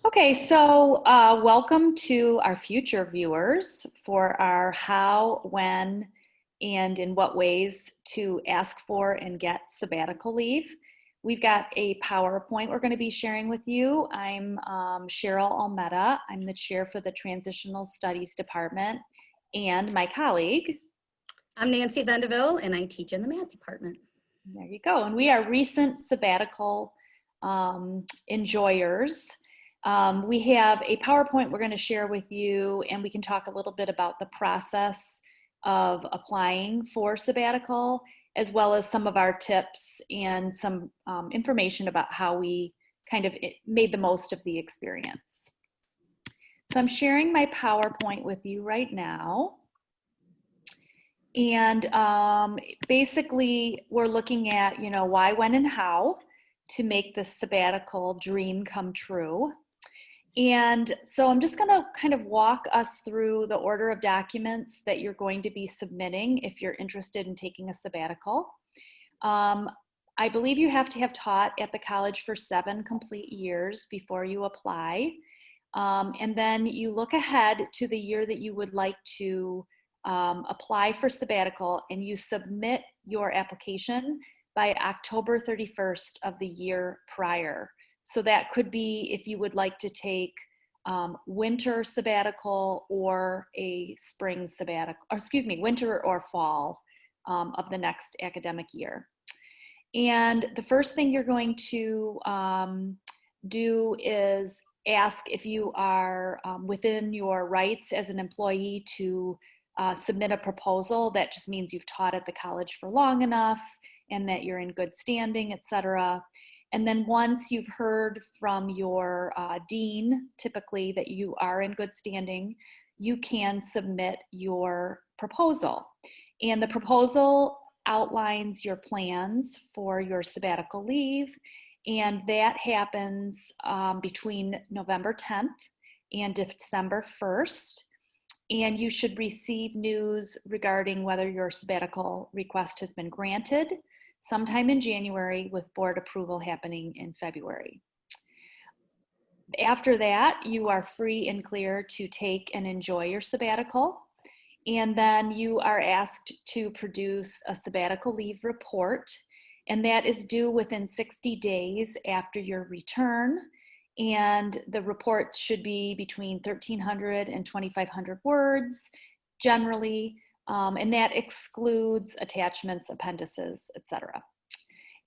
Okay, so welcome to our future viewers for our how, when, and in what ways to ask for and get sabbatical leave. We've got a PowerPoint we're going to be sharing with you. I'm Cherl Almeda. I'm the chair for the Transitional Studies Department, and my colleague. I'm Nancy Vendeville, and I teach in the math department. There you go. And we are recent sabbatical enjoyers. We have a PowerPoint we're going to share with you, and we can talk a little bit about the process of applying for sabbatical, as well as some of our tips and some information about how we kind of made the most of the experience. So I'm sharing my PowerPoint with you right now. And basically, we're looking at, why, when, and how to make the sabbatical dream come true. And so I'm just going to kind of walk us through the order of documents that you're going to be submitting if you're interested in taking a sabbatical. I believe you have to have taught at the college for 7 complete years before you apply. And then you look ahead to the year that you would like to apply for sabbatical, and you submit your application by October 31st of the year prior. So that could be if you would like to take winter sabbatical or a spring sabbatical, or winter or fall of the next academic year. And the first thing you're going to do is ask if you are within your rights as an employee to submit a proposal. That just means you've taught at the college for long enough and that you're in good standing, etc. And then once you've heard from your dean, typically that you are in good standing, you can submit your proposal. And the proposal outlines your plans for your sabbatical leave, and that happens between November 10th and December 1st. And you should receive news regarding whether your sabbatical request has been granted sometime in January, with board approval happening in February. After that, you are free and clear to take and enjoy your sabbatical. And then you are asked to produce a sabbatical leave report, and that is due within 60 days after your return. And the reports should be between 1,300 and 2,500 words generally, and that excludes attachments, appendices, etc.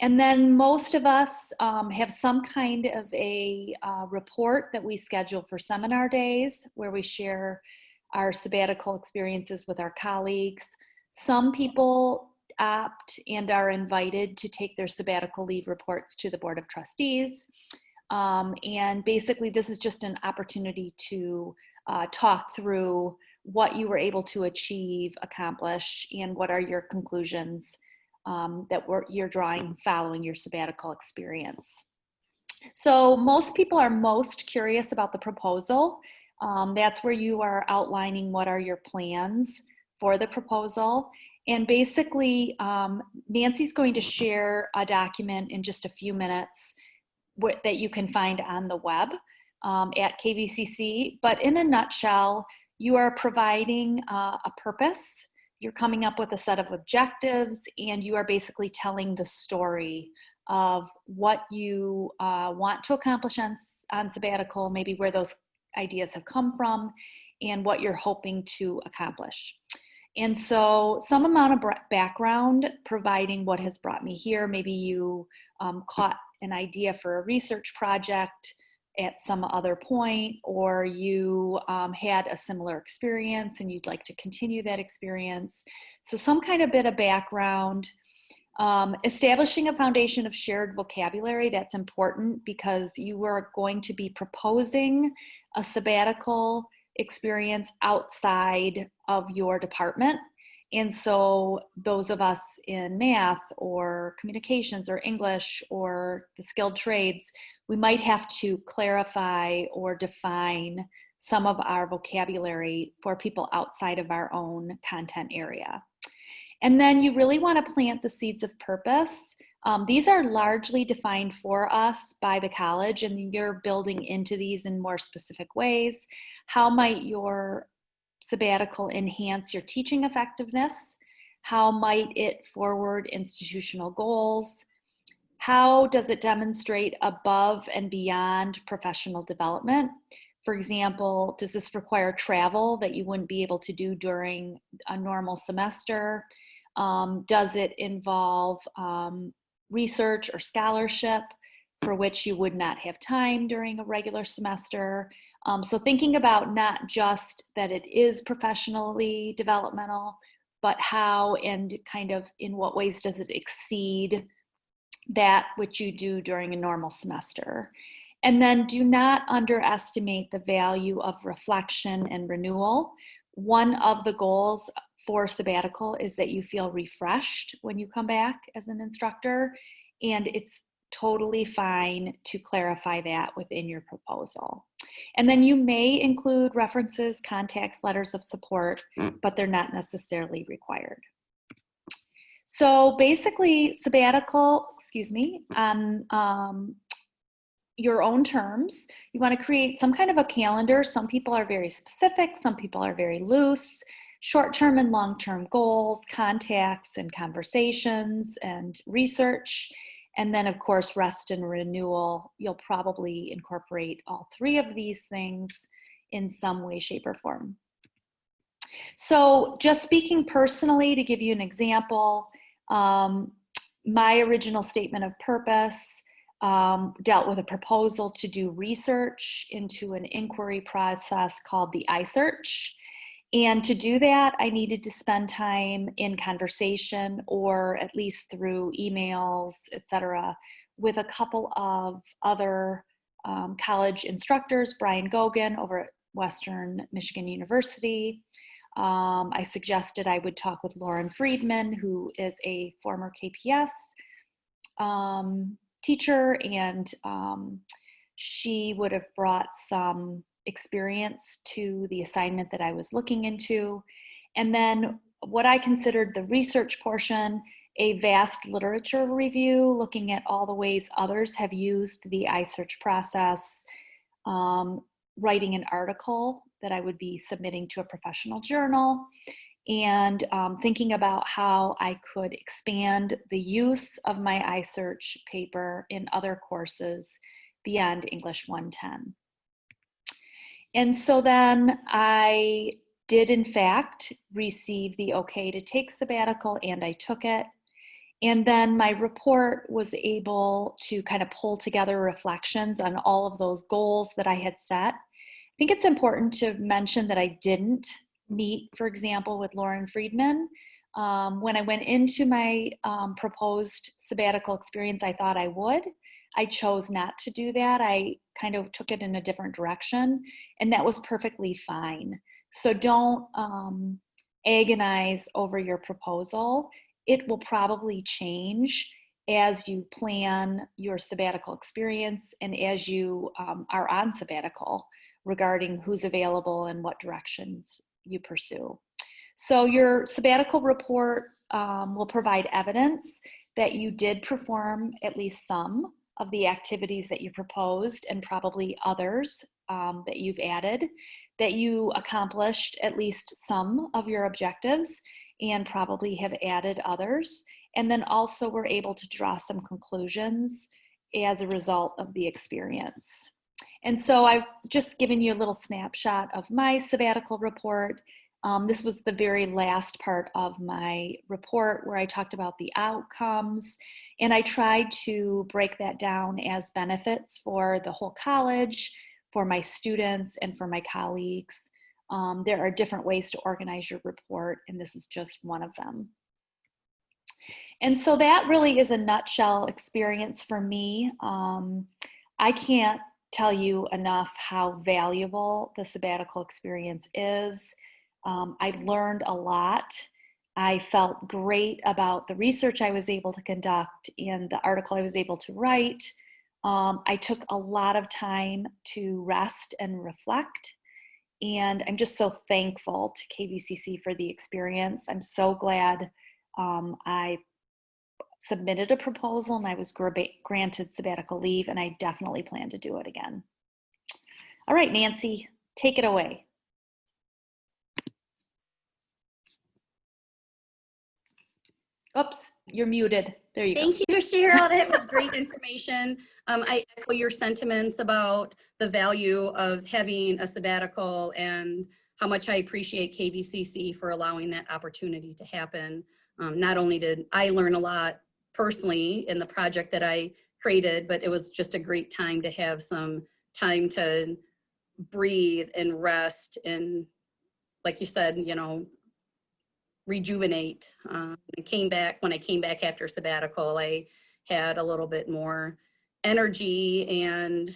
And then most of us have some kind of a report that we schedule for seminar days where we share our sabbatical experiences with our colleagues. Some people opt and are invited to take their sabbatical leave reports to the Board of Trustees. And basically, this is just an opportunity to talk through what you were able to achieve, accomplish, and what are your conclusions that you're drawing following your sabbatical experience. So most people are most curious about the proposal. That's where you are outlining what are your plans for the proposal. And basically, Nancy's going to share a document in just a few minutes that you can find on the web at KVCC. But in a nutshell, you are providing a purpose. You're coming up with a set of objectives, and you are basically telling the story of what you want to accomplish on sabbatical, maybe where those ideas have come from, and what you're hoping to accomplish. And so some amount of background, providing what has brought me here. Maybe you caught an idea for a research project at some other point, or you had a similar experience and you'd like to continue that experience. So some kind of bit of background. Establishing a foundation of shared vocabulary, that's important because you are going to be proposing a sabbatical experience outside of your department. And so those of us in math or communications or English or the skilled trades, we might have to clarify or define some of our vocabulary for people outside of our own content area. And then you really want to plant the seeds of purpose These are largely defined for us by the college, and you're building into these in more specific ways. How might your sabbatical enhance your teaching effectiveness? How might it forward institutional goals? How does it demonstrate above and beyond professional development? For example, does this require travel that you wouldn't be able to do during a normal semester? Does it involve research or scholarship for which you would not have time during a regular semester? So thinking about not just that it is professionally developmental, but how and kind of in what ways does it exceed that which you do during a normal semester. And then do not underestimate the value of reflection and renewal. One of the goals for sabbatical is that you feel refreshed when you come back as an instructor, and it's totally fine to clarify that within your proposal. And then you may include references, contacts, letters of support, but they're not necessarily required. So basically, sabbatical, on your own terms. You want to create some kind of a calendar. Some people are very specific, some people are very loose. Short-term and long-term goals, contacts and conversations and research. And then, of course, rest and renewal. You'll probably incorporate all three of these things in some way, shape, or form. So just speaking personally, to give you an example, my original statement of purpose dealt with a proposal to do research into an inquiry process called the iSearch. And to do that, I needed to spend time in conversation, or at least through emails, etc., with a couple of other college instructors, Brian Gogan over at Western Michigan University. I suggested I would talk with Lauren Friedman, who is a former KPS teacher, and she would have brought some experience to the assignment that I was looking into. And then what I considered the research portion, a vast literature review, looking at all the ways others have used the iSearch process, writing an article that I would be submitting to a professional journal, and thinking about how I could expand the use of my iSearch paper in other courses beyond English 110. And so then I did in fact receive the okay to take sabbatical, and I took it. And then my report was able to kind of pull together reflections on all of those goals that I had set. I think it's important to mention that I didn't meet, for example, with Lauren Friedman. When I went into my proposed sabbatical experience, I thought I would. I chose not to do that. I kind of took it in a different direction, and that was perfectly fine. So don't agonize over your proposal. It will probably change as you plan your sabbatical experience and as you are on sabbatical, regarding who's available and what directions you pursue. So your sabbatical report will provide evidence that you did perform at least some of the activities that you proposed, and probably others that you've added, that you accomplished at least some of your objectives and probably have added others. And then also we're able to draw some conclusions as a result of the experience. And so I've just given you a little snapshot of my sabbatical report. This was the very last part of my report where I talked about the outcomes, and I tried to break that down as benefits for the whole college, for my students, and for my colleagues. There are different ways to organize your report, and this is just one of them. And so that really is a nutshell experience for me. I can't tell you enough how valuable the sabbatical experience is. I learned a lot. I felt great about the research I was able to conduct and the article I was able to write. I took a lot of time to rest and reflect. And I'm just so thankful to KVCC for the experience. I'm so glad I submitted a proposal and I was granted sabbatical leave, and I definitely plan to do it again. All right, Nancy, take it away. Oops, you're muted. There you go. Thank you, Cherl. That was great information. I echo your sentiments about the value of having a sabbatical and how much I appreciate KVCC for allowing that opportunity to happen. Not only did I learn a lot personally in the project that I created, but it was just a great time to have some time to breathe and rest and, like you said, you know, rejuvenate. When I came back after sabbatical, I had a little bit more energy and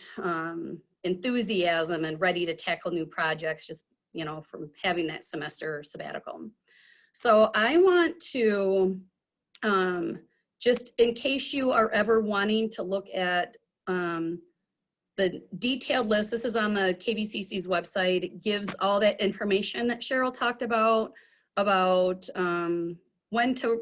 enthusiasm and ready to tackle new projects, just, you know, from having that semester sabbatical. So I want to, just in case you are ever wanting to look at the detailed list, this is on the KVCC's website. It gives all that information that Cherl talked about when to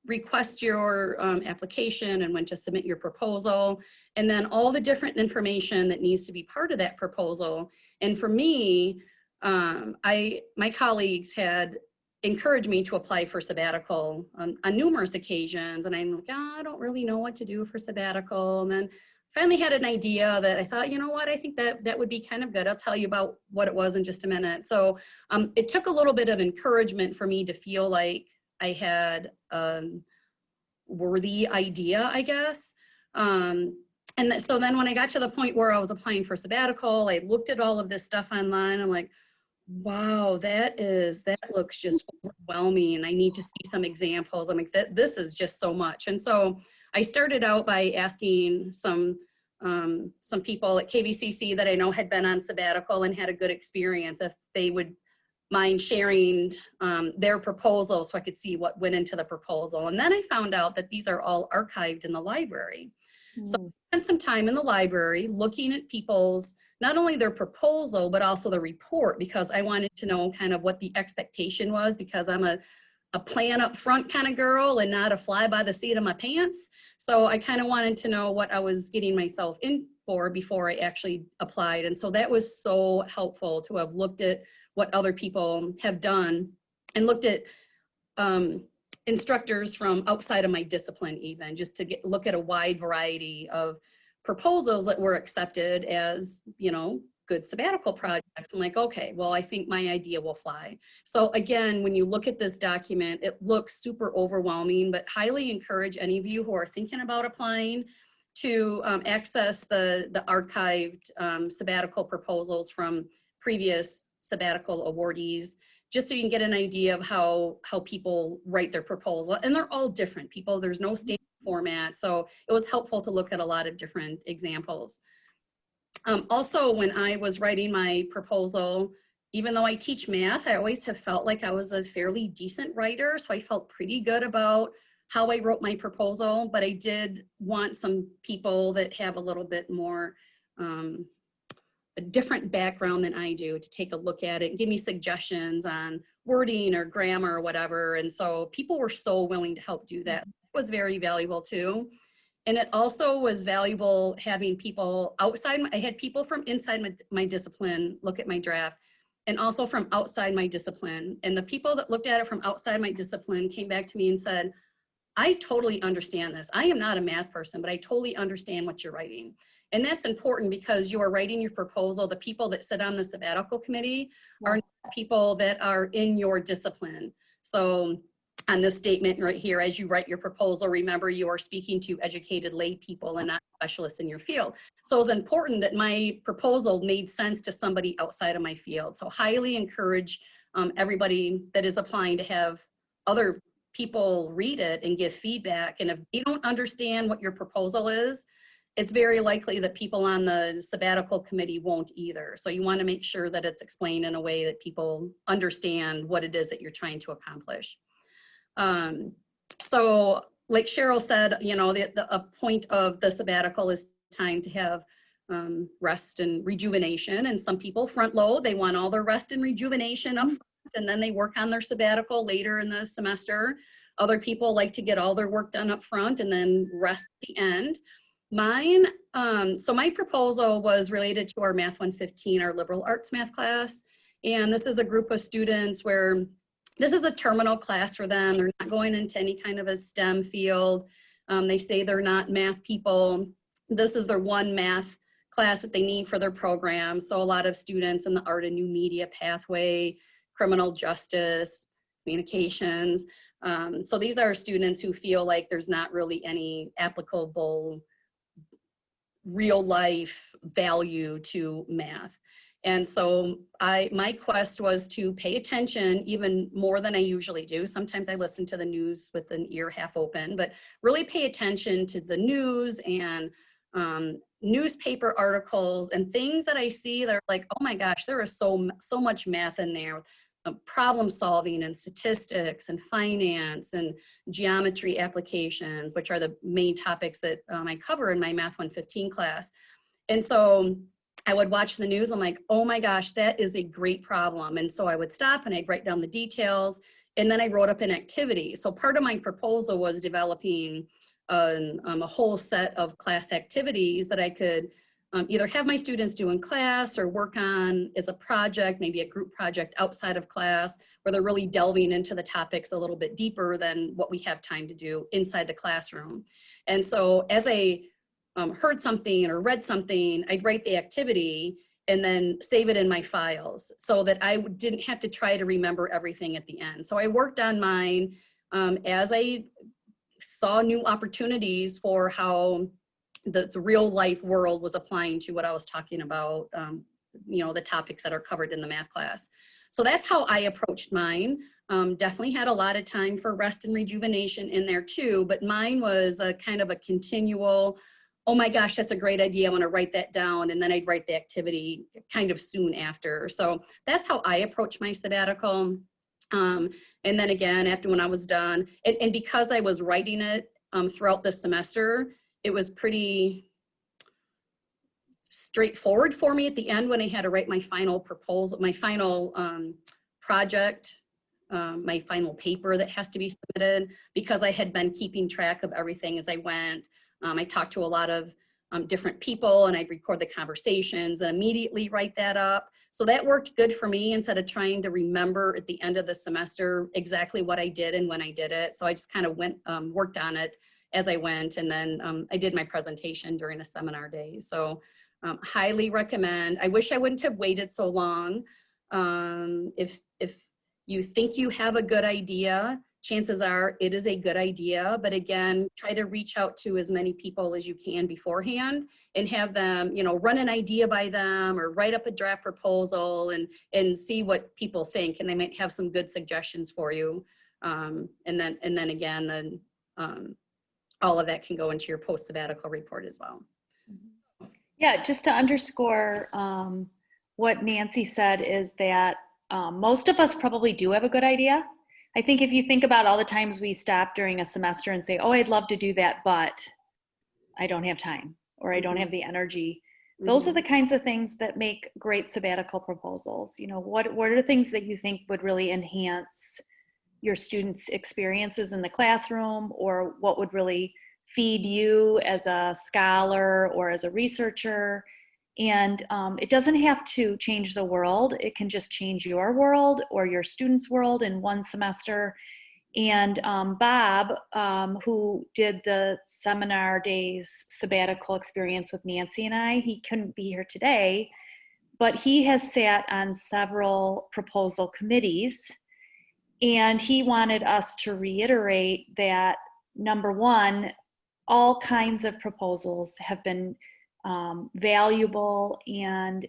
request your application and when to submit your proposal, and then all the different information that needs to be part of that proposal. And for me, my colleagues had encouraged me to apply for sabbatical on numerous occasions, and I'm like, oh, I don't really know what to do for sabbatical. And then finally had an idea that I thought, you know what, I think that would be kind of good. I'll tell you about what it was in just a minute. So it took a little bit of encouragement for me to feel like I had a worthy idea, I guess. So then when I got to the point where I was applying for sabbatical, I looked at all of this stuff online. I'm like, wow, that looks just overwhelming. I need to see some examples. I'm like, this is just so much. And so I started out by asking some people at KVCC that I know had been on sabbatical and had a good experience, if they would mind sharing their proposal so I could see what went into the proposal. And then I found out that these are all archived in the library. So I spent some time in the library looking at people's, not only their proposal, but also the report, because I wanted to know kind of what the expectation was, because I'm a plan up front kind of girl and not a fly by the seat of my pants. So I kind of wanted to know what I was getting myself in for before I actually applied. And so that was so helpful to have looked at what other people have done and looked at instructors from outside of my discipline, even just to look at a wide variety of proposals that were accepted as, you know, good sabbatical projects. I'm like, okay, well, I think my idea will fly. So again, when you look at this document, it looks super overwhelming, but highly encourage any of you who are thinking about applying to access the archived sabbatical proposals from previous sabbatical awardees, just so you can get an idea of how people write their proposal. And they're all different people. There's no standard format. So it was helpful to look at a lot of different examples. Also, when I was writing my proposal, even though I teach math, I always have felt like I was a fairly decent writer. So I felt pretty good about how I wrote my proposal, but I did want some people that have a little bit more a different background than I do to take a look at it and give me suggestions on wording or grammar or whatever. And so people were so willing to help do that. It was very valuable too. And it also was valuable having people outside. I had people from inside my discipline look at my draft, and also from outside my discipline. And the people that looked at it from outside my discipline came back to me and said, I totally understand this. I am not a math person, but I totally understand what you're writing. And that's important because you are writing your proposal. The people that sit on the sabbatical committee are people that are in your discipline. So on this statement right here, as you write your proposal, remember you are speaking to educated lay people and not specialists in your field. So it's important that my proposal made sense to somebody outside of my field. So highly encourage everybody that is applying to have other people read it and give feedback. And if you don't understand what your proposal is, it's very likely that people on the sabbatical committee won't either. So you want to make sure that it's explained in a way that people understand what it is that you're trying to accomplish. So like Cherl said, you know, a point of the sabbatical is time to have rest and rejuvenation. And some people front load, they want all their rest and rejuvenation up front, and then they work on their sabbatical later in the semester. Other people like to get all their work done up front and then rest at the end. Mine, so my proposal was related to our Math 115, our liberal arts math class. And this is a group of students where this is a terminal class for them. They're not going into any kind of a STEM field. They say they're not math people. This is their one math class that they need for their program. So a lot of students in the art and new media pathway, criminal justice, communications. So these are students who feel like there's not really any applicable real life value to math. And so my quest was to pay attention even more than I usually do. Sometimes I listen to the news with an ear half open, but really pay attention to the news and newspaper articles and things that I see that are like, oh my gosh, there is so much math in there. Problem solving and statistics and finance and geometry applications, which are the main topics that I cover in my Math 115 class. And so I would watch the news. I'm like, oh my gosh, that is a great problem. And so I would stop and I'd write down the details. And then I wrote up an activity. So part of my proposal was developing a whole set of class activities that I could either have my students do in class or work on as a project, maybe a group project outside of class, where they're really delving into the topics a little bit deeper than what we have time to do inside the classroom. And so as I heard something or read something, I'd write the activity and then save it in my files so that I didn't have to try to remember everything at the end. So I worked on mine as I saw new opportunities for how the real life world was applying to what I was talking about, you know, the topics that are covered in the math class. So that's how I approached mine. Definitely had a lot of time for rest and rejuvenation in there too, but mine was a kind of a continual, oh my gosh, that's a great idea, I want to write that down, and then I'd write the activity kind of soon after. So that's how I approached my sabbatical. And then again, after when I was done, and because I was writing it throughout the semester, it was pretty straightforward for me at the end when I had to write my final proposal, my final project, my final paper that has to be submitted, because I had been keeping track of everything as I went. I talked to a lot of different people and I'd record the conversations and immediately write that up. So that worked good for me instead of trying to remember at the end of the semester exactly what I did and when I did it. So I just kind of went, worked on it as I went, and then I did my presentation during a seminar day. So highly recommend. I wish I wouldn't have waited so long. If you think you have a good idea, chances are it is a good idea, but again, try to reach out to as many people as you can beforehand and have them, you know, run an idea by them or write up a draft proposal and see what people think, and they might have some good suggestions for you. And then again, all of that can go into your post-sabbatical report as well. Yeah, just to underscore what Nancy said is that most of us probably do have a good idea. I think if you think about all the times we stop during a semester and say, oh, I'd love to do that, but I don't have time, or I don't have the energy. Those are the kinds of things that make great sabbatical proposals. You know, what are the things that you think would really enhance your students' experiences in the classroom, or what would really feed you as a scholar or as a researcher? And it doesn't have to change the world. It can just change your world or your students' world in one semester. And Bob, who did the seminar days sabbatical experience with Nancy and I, he couldn't be here today, but he has sat on several proposal committees. And he wanted us to reiterate that, number one, all kinds of proposals have been valuable, and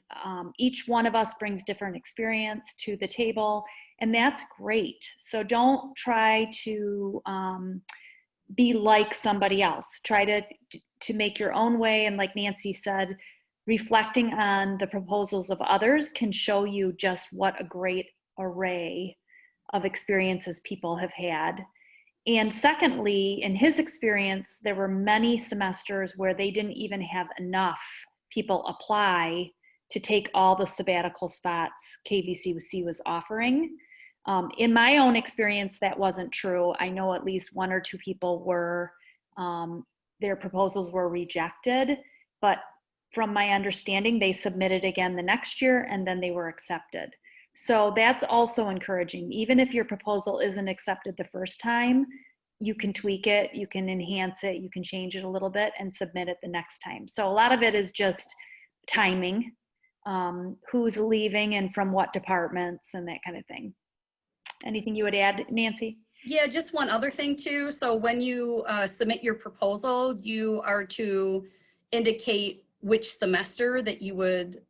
each one of us brings different experience to the table, and that's great. So don't try to be like somebody else. Try to make your own way, and like Nancy said, reflecting on the proposals of others can show you just what a great array of experiences people have had. And secondly, in his experience, there were many semesters where they didn't even have enough people apply to take all the sabbatical spots KVCC was offering. In my own experience, that wasn't true. I know at least one or two people were, their proposals were rejected, but from my understanding, they submitted again the next year and then they were accepted. So that's also encouraging. Even if your proposal isn't accepted the first time, you can tweak it, you can enhance it, you can change it a little bit and submit it the next time. So a lot of it is just timing, who's leaving and from what departments and that kind of thing. Anything you would add, Nancy? Yeah, just one other thing too. So when you submit your proposal, you are to indicate which semester that you would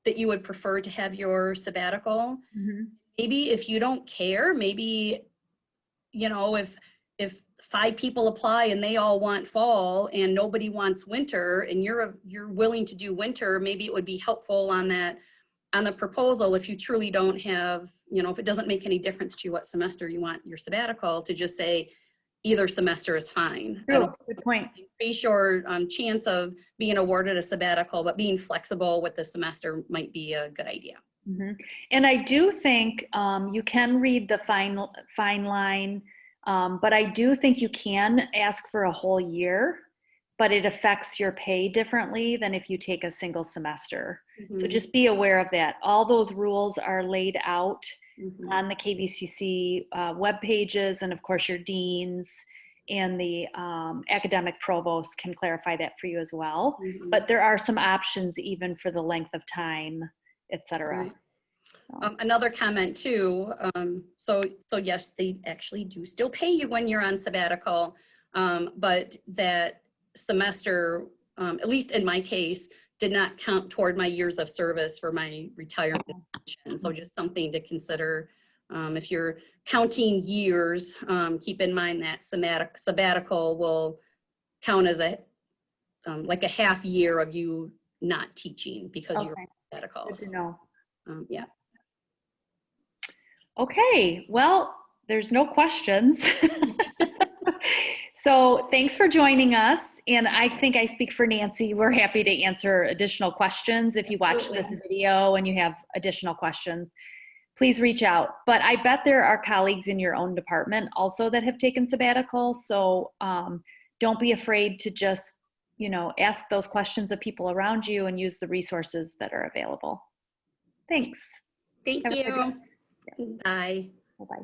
that you would prefer to have your sabbatical. Mm-hmm. Maybe if you don't care, maybe, you know, if 5 people apply and they all want fall and nobody wants winter and you're willing to do winter, maybe it would be helpful on the proposal, if you truly don't have, you know, if it doesn't make any difference to you what semester you want your sabbatical, to just say either semester is fine. True. Good point. Increase your chance of being awarded a sabbatical, but being flexible with the semester might be a good idea. Mm-hmm. And I do think you can read the fine line, but I do think you can ask for a whole year, but it affects your pay differently than if you take a single semester. Mm-hmm. So just be aware of that. All those rules are laid out mm-hmm. on the KVCC web pages, and of course your deans and the academic provost can clarify that for you as well. Mm-hmm. But there are some options even for the length of time, etc. Right. So. Another comment too, so yes, they actually do still pay you when you're on sabbatical, but that semester, at least in my case, did not count toward my years of service for my retirement. So just something to consider. If you're counting years, keep in mind that sabbatical will count as like a half year of you not teaching because you're on sabbatical. Good to know. Yeah. Okay, well, there's no questions. So thanks for joining us. And I think I speak for Nancy. We're happy to answer additional questions. If you watch this video and you have additional questions, please reach out. But I bet there are colleagues in your own department also that have taken sabbatical. So don't be afraid to just, you know, ask those questions of people around you and use the resources that are available. Thanks. Thank you. Bye. Bye-bye.